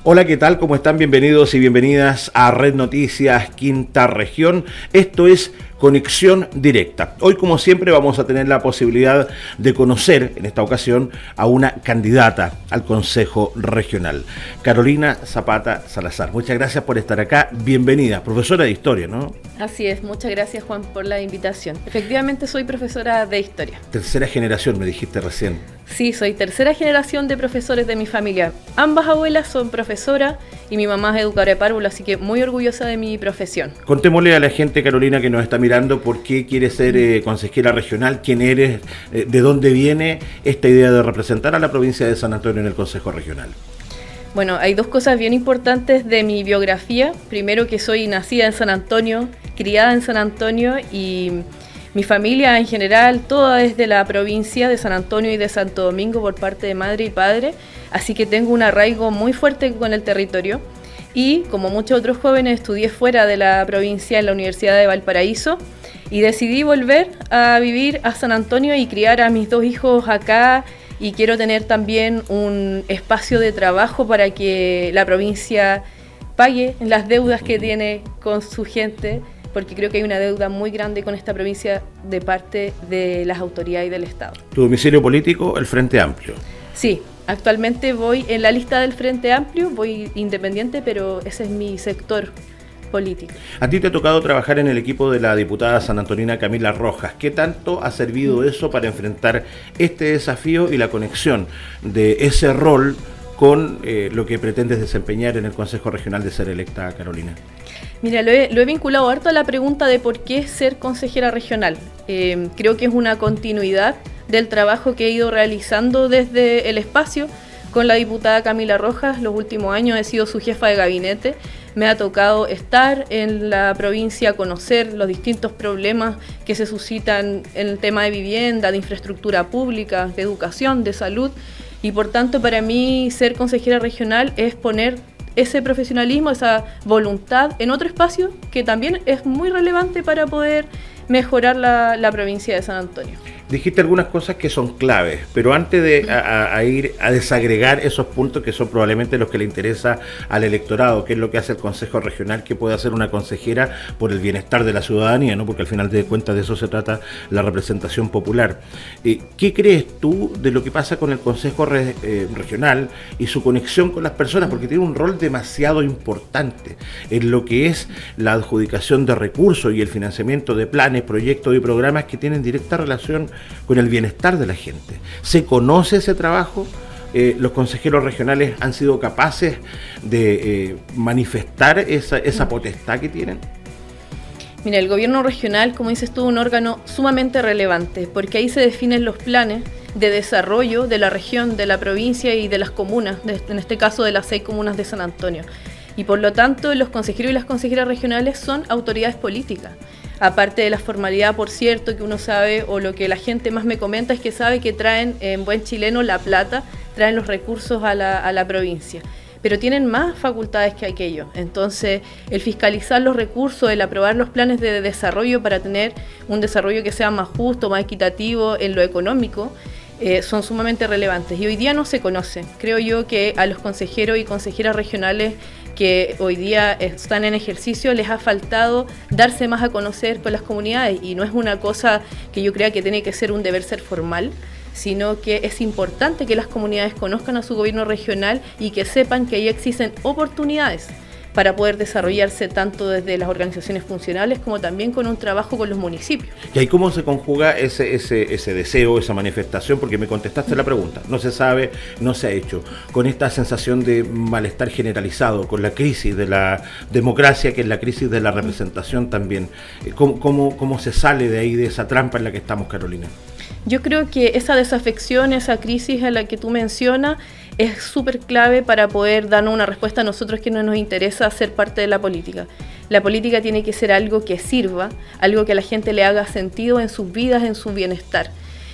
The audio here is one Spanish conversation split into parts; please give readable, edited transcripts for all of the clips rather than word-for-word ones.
Hola, ¿qué tal? ¿Cómo están? Bienvenidos y bienvenidas a Red Noticias Quinta Región. Esto es Conexión Directa. Hoy, como siempre, vamos a tener la posibilidad de conocer, en esta ocasión, a una candidata al Consejo Regional, Carolina Zapata Salazar. Muchas gracias por estar acá. Bienvenida, profesora de Historia, ¿no? Así es, muchas gracias, Juan, por la invitación. Efectivamente, soy profesora de Historia. Tercera generación, me dijiste recién. Sí, soy tercera generación de profesores de mi familia. Ambas abuelas son profesoras y mi mamá es educadora de párvulo, así que muy orgullosa de mi profesión. Contémosle a la gente, Carolina, que nos está mirando, por qué quieres ser consejera regional, quién eres, de dónde viene esta idea de representar a la provincia de San Antonio en el Consejo Regional. Bueno, hay dos cosas bien importantes de mi biografía. Primero, que soy nacida en San Antonio, criada en San Antonio, y mi familia en general, toda es de la provincia de San Antonio y de Santo Domingo por parte de madre y padre, así que tengo un arraigo muy fuerte con el territorio. Y como muchos otros jóvenes, estudié fuera de la provincia en la Universidad de Valparaíso y decidí volver a vivir a San Antonio y criar a mis dos hijos acá, y quiero tener también un espacio de trabajo para que la provincia pague las deudas que tiene con su gente, porque creo que hay una deuda muy grande con esta provincia de parte de las autoridades del Estado. ¿Tu domicilio político, el Frente Amplio? Sí, actualmente voy en la lista del Frente Amplio, voy independiente, pero ese es mi sector político. A ti te ha tocado trabajar en el equipo de la diputada sanantonina Camila Rojas. ¿Qué tanto ha servido eso para enfrentar este desafío y la conexión de ese rol con lo que pretendes desempeñar en el Consejo Regional de ser electa, Carolina? Mira, lo he vinculado harto a la pregunta de por qué ser consejera regional. Creo que es una continuidad del trabajo que he ido realizando desde el espacio con la diputada Camila Rojas. Los últimos años he sido su jefa de gabinete. Me ha tocado estar en la provincia, conocer los distintos problemas que se suscitan en el tema de vivienda, de infraestructura pública, de educación, de salud. Y por tanto, para mí, ser consejera regional es poner ese profesionalismo, esa voluntad en otro espacio que también es muy relevante para poder mejorar la provincia de San Antonio. Dijiste algunas cosas que son claves, pero antes de ir a desagregar esos puntos que son probablemente los que le interesa al electorado, qué es lo que hace el Consejo Regional, qué puede hacer una consejera por el bienestar de la ciudadanía, ¿no? Porque al final de cuentas de eso se trata la representación popular. ¿Qué crees tú de lo que pasa con el Consejo Regional y su conexión con las personas? Porque tiene un rol demasiado importante en lo que es la adjudicación de recursos y el financiamiento de planes, proyectos y programas que tienen directa relación con el bienestar de la gente. ¿Se conoce ese trabajo? ¿Los consejeros regionales han sido capaces de manifestar esa potestad que tienen? Mira, el gobierno regional, como dices tú, es un órgano sumamente relevante, porque ahí se definen los planes de desarrollo de la región, de la provincia y de las comunas, en este caso de las 6 comunas de San Antonio. Y por lo tanto, los consejeros y las consejeras regionales son autoridades políticas. Aparte de la formalidad, por cierto, que uno sabe, o lo que la gente más me comenta es que sabe que traen, en buen chileno, la plata, traen los recursos a la provincia. Pero tienen más facultades que aquello. Entonces, el fiscalizar los recursos, el aprobar los planes de desarrollo para tener un desarrollo que sea más justo, más equitativo en lo económico, son sumamente relevantes. Y hoy día no se conoce. Creo yo que a los consejeros y consejeras regionales que hoy día están en ejercicio les ha faltado darse más a conocer con las comunidades, y no es una cosa que yo crea que tiene que ser un deber ser formal, sino que es importante que las comunidades conozcan a su gobierno regional y que sepan que ahí existen oportunidades para poder desarrollarse tanto desde las organizaciones funcionales como también con un trabajo con los municipios. ¿Y ahí cómo se conjuga ese deseo, esa manifestación? Porque me contestaste la pregunta, no se sabe, no se ha hecho, con esta sensación de malestar generalizado, con la crisis de la democracia, que es la crisis de la representación también. ¿Cómo se sale de ahí, de esa trampa en la que estamos, Carolina? Yo creo que esa desafección, esa crisis a la que tú mencionas, es súper clave para poder darnos una respuesta a nosotros que no nos interesa ser parte de la política. La política tiene que ser algo que sirva, algo que a la gente le haga sentido en sus vidas, en su bienestar.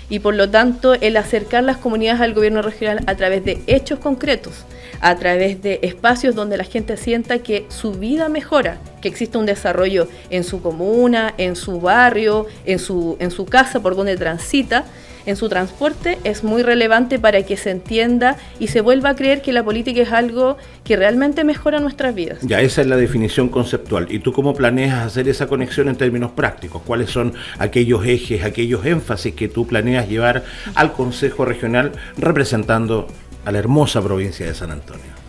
Y por lo tanto, el acercar las comunidades al gobierno regional a través de hechos concretos, a través de espacios donde la gente sienta que su vida mejora, que existe un desarrollo en su comuna, en su barrio, en su casa por donde transita, en su transporte es muy relevante para que se entienda y se vuelva a creer que la política es algo que realmente mejora nuestras vidas. Ya, esa es la definición conceptual. ¿Y tú cómo planeas hacer esa conexión en términos prácticos? ¿Cuáles son aquellos ejes, aquellos énfasis que tú planeas llevar al Consejo Regional representando a la hermosa provincia de San Antonio?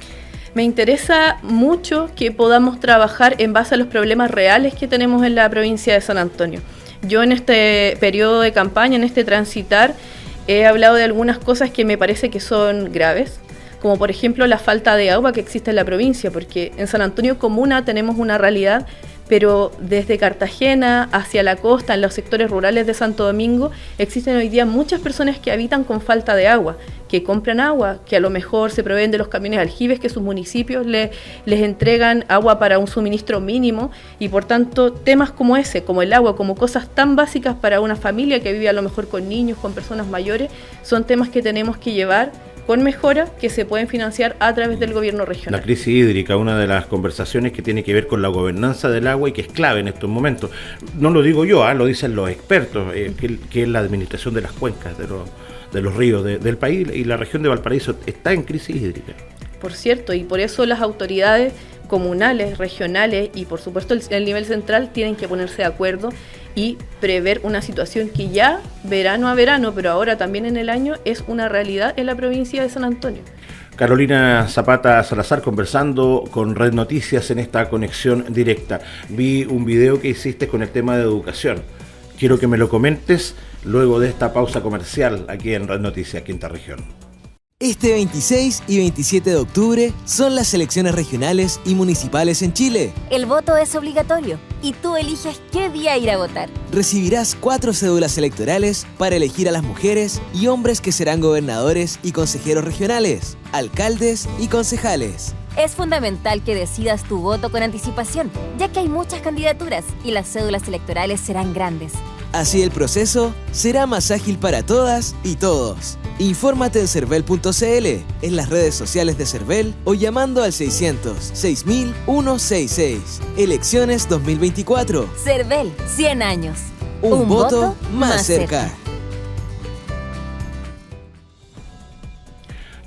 Me interesa mucho que podamos trabajar en base a los problemas reales que tenemos en la provincia de San Antonio. Yo en este periodo de campaña, en este transitar, he hablado de algunas cosas que me parece que son graves, como por ejemplo la falta de agua que existe en la provincia, porque en San Antonio Comuna tenemos una realidad, pero desde Cartagena hacia la costa, en los sectores rurales de Santo Domingo, existen hoy día muchas personas que habitan con falta de agua, que compran agua, que a lo mejor se proveen de los camiones aljibes que sus municipios les entregan agua para un suministro mínimo, y por tanto temas como ese, como el agua, como cosas tan básicas para una familia que vive a lo mejor con niños, con personas mayores, son temas que tenemos que llevar con mejoras que se pueden financiar a través del gobierno regional. La crisis hídrica, una de las conversaciones que tiene que ver con la gobernanza del agua y que es clave en estos momentos. No lo digo yo, lo dicen los expertos, que es la administración de las cuencas de los ríos del país, y la región de Valparaíso está en crisis hídrica. Por cierto, y por eso las autoridades comunales, regionales y por supuesto el nivel central tienen que ponerse de acuerdo y prever una situación que ya verano a verano, pero ahora también en el año, es una realidad en la provincia de San Antonio. Carolina Zapata Salazar conversando con Red Noticias en esta conexión directa. Vi un video que hiciste con el tema de educación. Quiero que me lo comentes luego de esta pausa comercial aquí en Red Noticias, Quinta Región. Este 26 y 27 de octubre son las elecciones regionales y municipales en Chile. El voto es obligatorio y tú eliges qué día ir a votar. Recibirás 4 cédulas electorales para elegir a las mujeres y hombres que serán gobernadores y consejeros regionales, alcaldes y concejales. Es fundamental que decidas tu voto con anticipación, ya que hay muchas candidaturas y las cédulas electorales serán grandes. Así el proceso será más ágil para todas y todos. Infórmate en cervel.cl, en las redes sociales de Cervel o llamando al 600-6000-166. Elecciones 2024. Cervel, 100 años. Un voto más cerca.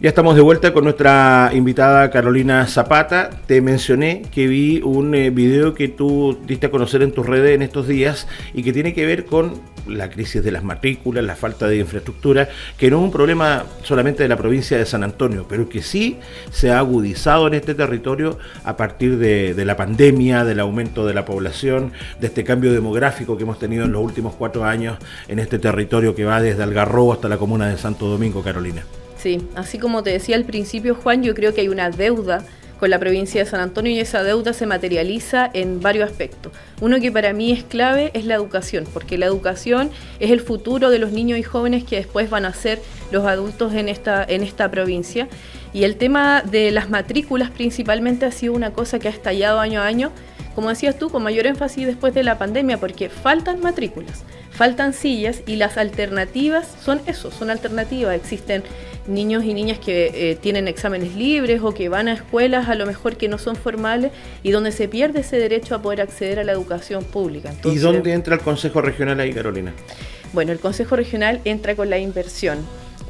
Ya estamos de vuelta con nuestra invitada Carolina Zapata. Te mencioné que vi un video que tú diste a conocer en tus redes en estos días y que tiene que ver con la crisis de las matrículas, la falta de infraestructura, que no es un problema solamente de la provincia de San Antonio, pero que sí se ha agudizado en este territorio a partir de la pandemia, del aumento de la población, de este cambio demográfico que hemos tenido en los últimos 4 años en este territorio que va desde Algarrobo hasta la comuna de Santo Domingo, Carolina. Sí, así como te decía al principio, Juan, yo creo que hay una deuda con la provincia de San Antonio y esa deuda se materializa en varios aspectos. Uno que para mí es clave es la educación, porque la educación es el futuro de los niños y jóvenes que después van a ser los adultos en esta provincia. Y el tema de las matrículas principalmente ha sido una cosa que ha estallado año a año, como decías tú, con mayor énfasis después de la pandemia, porque faltan matrículas, faltan sillas y las alternativas son eso, son alternativas. Existen niños y niñas que tienen exámenes libres o que van a escuelas a lo mejor que no son formales y donde se pierde ese derecho a poder acceder a la educación pública. Entonces, ¿y dónde entra el Consejo Regional ahí, Carolina? Bueno, el Consejo Regional entra con la inversión,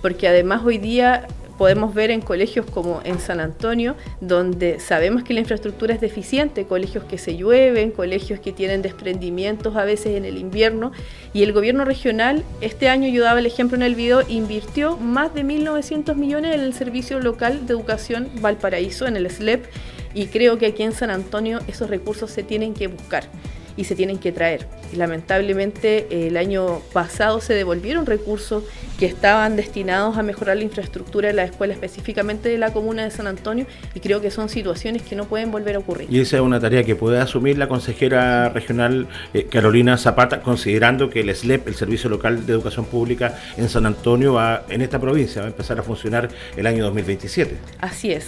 porque además hoy día podemos ver en colegios como en San Antonio, donde sabemos que la infraestructura es deficiente, colegios que se llueven, colegios que tienen desprendimientos a veces en el invierno, y el gobierno regional, este año yo daba el ejemplo en el video, invirtió más de 1.900 millones en el Servicio Local de Educación Valparaíso, en el SLEP, y creo que aquí en San Antonio esos recursos se tienen que buscar y se tienen que traer. Y lamentablemente el año pasado se devolvieron recursos que estaban destinados a mejorar la infraestructura de la escuela, específicamente de la comuna de San Antonio, y creo que son situaciones que no pueden volver a ocurrir. Y esa es una tarea que puede asumir la consejera regional Carolina Zapata, considerando que el SLEP, el Servicio Local de Educación Pública en San Antonio, en esta provincia va a empezar a funcionar el año 2027. Así es.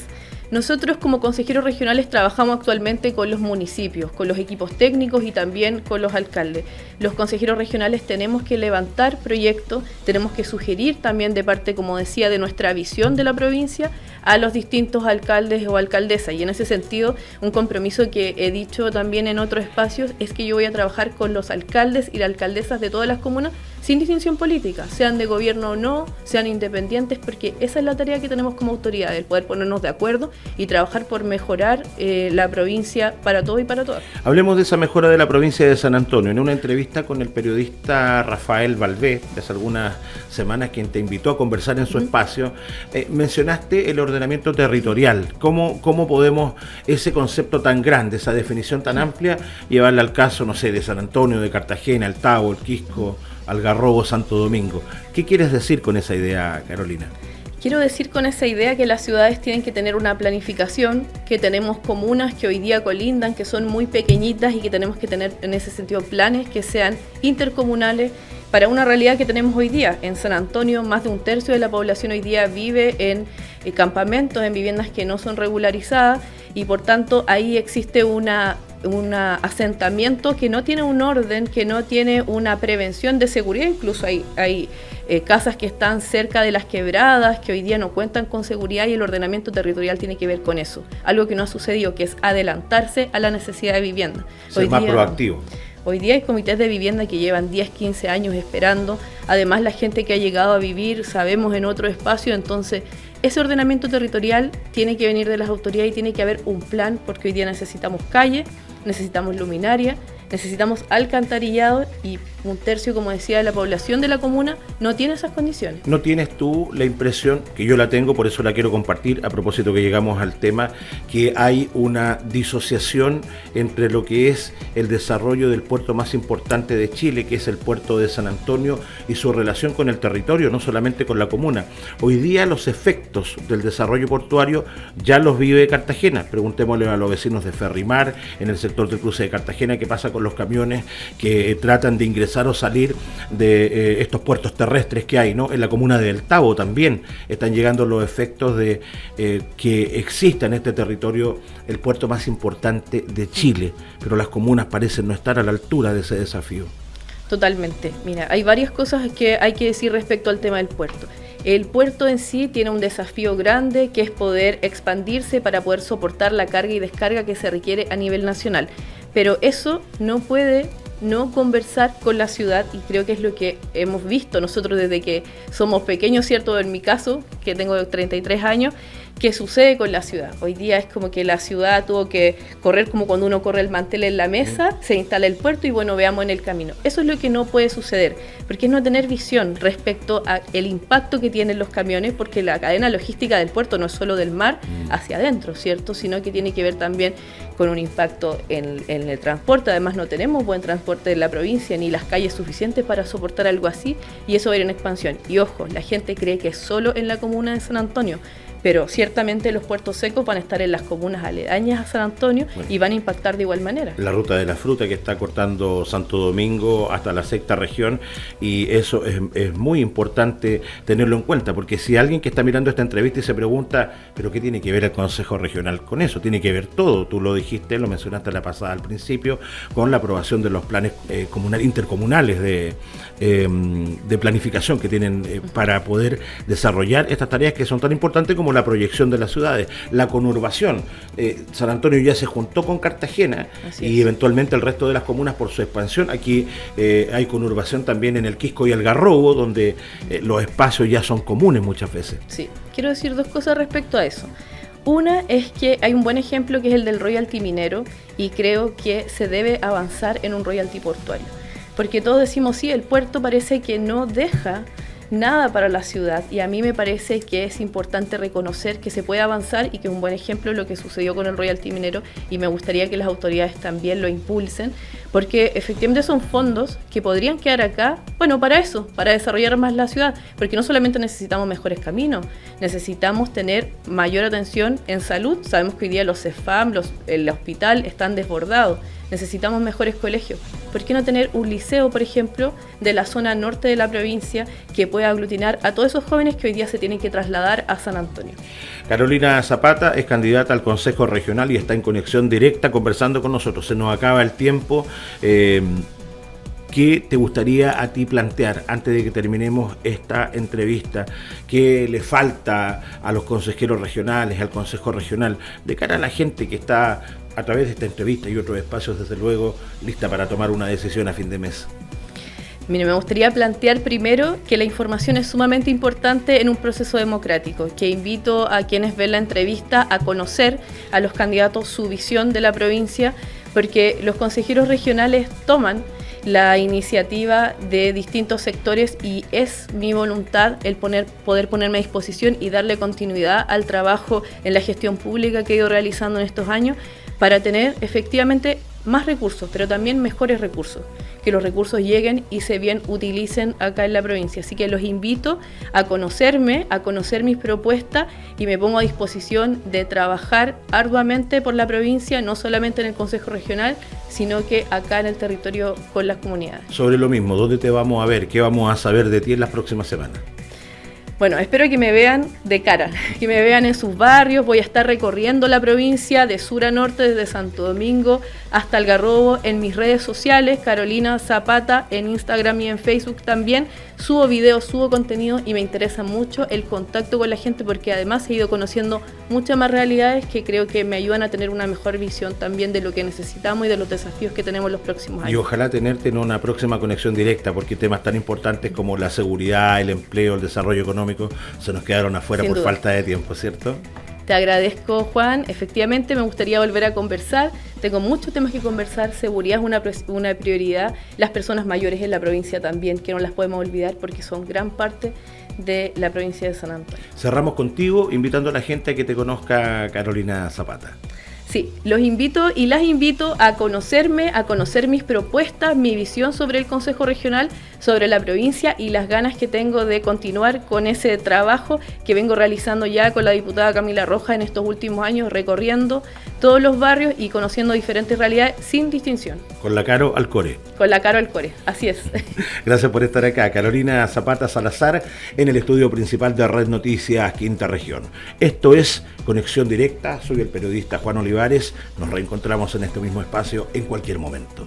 Nosotros como consejeros regionales trabajamos actualmente con los municipios, con los equipos técnicos y también con los alcaldes. Los consejeros regionales tenemos que levantar proyectos, tenemos que sugerir también de parte, como decía, de nuestra visión de la provincia a los distintos alcaldes o alcaldesas. Y en ese sentido, un compromiso que he dicho también en otros espacios es que yo voy a trabajar con los alcaldes y las alcaldesas de todas las comunas sin distinción política, sean de gobierno o no, sean independientes, porque esa es la tarea que tenemos como autoridad, el poder ponernos de acuerdo y trabajar por mejorar la provincia para todo y para todas. Hablemos de esa mejora de la provincia de San Antonio. En una entrevista con el periodista Rafael Valvé, de hace algunas semanas, quien te invitó a conversar en su espacio, mencionaste el ordenamiento territorial. ¿Cómo podemos ese concepto tan grande, esa definición tan amplia, llevarla al caso, no sé, de San Antonio, de Cartagena, El Tabo, El Quisco, Algarrobo, Santo Domingo? ¿Qué quieres decir con esa idea, Carolina? Quiero decir con esa idea que las ciudades tienen que tener una planificación, que tenemos comunas que hoy día colindan, que son muy pequeñitas y que tenemos que tener en ese sentido planes que sean intercomunales para una realidad que tenemos hoy día. En San Antonio, más de un tercio de la población hoy día vive en campamentos, en viviendas que no son regularizadas, y por tanto ahí existe un asentamiento que no tiene un orden, que no tiene una prevención de seguridad. Incluso hay casas que están cerca de las quebradas, que hoy día no cuentan con seguridad, y el ordenamiento territorial tiene que ver con eso. Algo que no ha sucedido, que es adelantarse a la necesidad de vivienda. Ser más proactivo. Hoy día hay comités de vivienda que llevan 10, 15 años esperando. Además, la gente que ha llegado a vivir, sabemos, en otro espacio. Entonces, ese ordenamiento territorial tiene que venir de las autoridades y tiene que haber un plan, porque hoy día necesitamos calle, necesitamos luminaria, necesitamos alcantarillado, y un tercio, como decía, de la población de la comuna no tiene esas condiciones. ¿No tienes tú la impresión, que yo la tengo, por eso la quiero compartir, a propósito que llegamos al tema, que hay una disociación entre lo que es el desarrollo del puerto más importante de Chile, que es el puerto de San Antonio, y su relación con el territorio, no solamente con la comuna? Hoy día los efectos del desarrollo portuario ya los vive Cartagena. Preguntémosle a los vecinos de Ferrimar, en el sector del cruce de Cartagena, qué pasa con los camiones que tratan de ingresar o salir de estos puertos terrestres que hay, ¿no? En la comuna de El Tabo también están llegando los efectos de que exista en este territorio el puerto más importante de Chile, pero las comunas parecen no estar a la altura de ese desafío. Totalmente. Mira, hay varias cosas que hay que decir respecto al tema del puerto. El puerto en sí tiene un desafío grande, que es poder expandirse para poder soportar la carga y descarga que se requiere a nivel nacional. Pero eso no puede no conversar con la ciudad, y creo que es lo que hemos visto nosotros desde que somos pequeños, ¿cierto? En mi caso, que tengo 33 años, ¿qué sucede con la ciudad? Hoy día es como que la ciudad tuvo que correr como cuando uno corre el mantel en la mesa, se instala el puerto y bueno, veamos en el camino. Eso es lo que no puede suceder, porque es no tener visión respecto al impacto que tienen los camiones, porque la cadena logística del puerto no es solo del mar hacia adentro, ¿cierto? Sino que tiene que ver también con un impacto en el transporte. Además, no tenemos buen transporte en la provincia ni las calles suficientes para soportar algo así, y eso va a ir en expansión. Y ojo, la gente cree que es solo en la comuna de San Antonio, pero ciertamente los puertos secos van a estar en las comunas aledañas a San Antonio, y van a impactar de igual manera. La ruta de la fruta que está cortando Santo Domingo hasta la sexta región, y eso es muy importante tenerlo en cuenta, porque si alguien que está mirando esta entrevista y se pregunta, ¿pero qué tiene que ver el Consejo Regional con eso? Tiene que ver todo. Tú lo dijiste, lo mencionaste la pasada al principio, con la aprobación de los planes intercomunales de planificación que tienen para poder desarrollar estas tareas que son tan importantes como la proyección de las ciudades, la conurbación. San Antonio ya se juntó con Cartagena y eventualmente el resto de las comunas por su expansión. Aquí hay conurbación también en el Quisco y el Algarrobo, donde los espacios ya son comunes muchas veces. Sí, quiero decir dos cosas respecto a eso. Una es que hay un buen ejemplo que es el del royalty minero, y creo que se debe avanzar en un royalty portuario, porque todos decimos, sí, el puerto parece que no deja nada para la ciudad, y a mí me parece que es importante reconocer que se puede avanzar y que es un buen ejemplo lo que sucedió con el royalty minero, y me gustaría que las autoridades también lo impulsen, porque efectivamente son fondos que podrían quedar acá, bueno, para eso, para desarrollar más la ciudad, porque no solamente necesitamos mejores caminos, necesitamos tener mayor atención en salud. Sabemos que hoy día los CEFAM, el hospital están desbordados, necesitamos mejores colegios. ¿Por qué no tener un liceo, por ejemplo, de la zona norte de la provincia que pueda aglutinar a todos esos jóvenes que hoy día se tienen que trasladar a San Antonio? Carolina Zapata es candidata al Consejo Regional y está en conexión directa conversando con nosotros. Se nos acaba el tiempo. ¿Qué ¿qué te gustaría a ti plantear antes de que terminemos esta entrevista? ¿Qué le falta a los consejeros regionales, al Consejo Regional, de cara a la gente que está a través de esta entrevista y otros espacios, desde luego, lista para tomar una decisión a fin de mes? Mire, me gustaría plantear primero que la información es sumamente importante en un proceso democrático, que invito a quienes ven la entrevista a conocer a los candidatos su visión de la provincia, porque los consejeros regionales toman la iniciativa de distintos sectores y es mi voluntad el poder ponerme a disposición y darle continuidad al trabajo en la gestión pública que he ido realizando en estos años para tener efectivamente más recursos, pero también mejores recursos, que los recursos lleguen y se bien utilicen acá en la provincia. Así que los invito a conocerme, a conocer mis propuestas y me pongo a disposición de trabajar arduamente por la provincia, no solamente en el Consejo Regional, sino que acá en el territorio con las comunidades. Sobre lo mismo, ¿dónde te vamos a ver? ¿Qué vamos a saber de ti en las próximas semanas? Bueno, espero que me vean de cara, que me vean en sus barrios. Voy a estar recorriendo la provincia de sur a norte, desde Santo Domingo hasta Algarrobo, en mis redes sociales, Carolina Zapata, en Instagram y en Facebook también. Subo videos, subo contenido y me interesa mucho el contacto con la gente porque además he ido conociendo muchas más realidades que creo que me ayudan a tener una mejor visión también de lo que necesitamos y de los desafíos que tenemos los próximos años. Y ojalá tenerte en una próxima conexión directa, porque temas tan importantes como la seguridad, el empleo, el desarrollo económico se nos quedaron afuera por falta de tiempo, ¿cierto? Te agradezco, Juan. Efectivamente, me gustaría volver a conversar. Tengo muchos temas que conversar. Seguridad es una prioridad. Las personas mayores en la provincia también, que no las podemos olvidar porque son gran parte de la provincia de San Antonio. Cerramos contigo, invitando a la gente a que te conozca, Carolina Zapata. Sí, los invito y las invito a conocerme, a conocer mis propuestas, mi visión sobre el Consejo Regional, sobre la provincia y las ganas que tengo de continuar con ese trabajo que vengo realizando ya con la diputada Camila Rojas en estos últimos años, recorriendo todos los barrios y conociendo diferentes realidades sin distinción. Con la Caro al core. Con la Caro al core, así es. Gracias por estar acá, Carolina Zapata Salazar, en el estudio principal de Red Noticias Quinta Región. Esto es Conexión Directa, soy el periodista Juan Olivares, nos reencontramos en este mismo espacio en cualquier momento.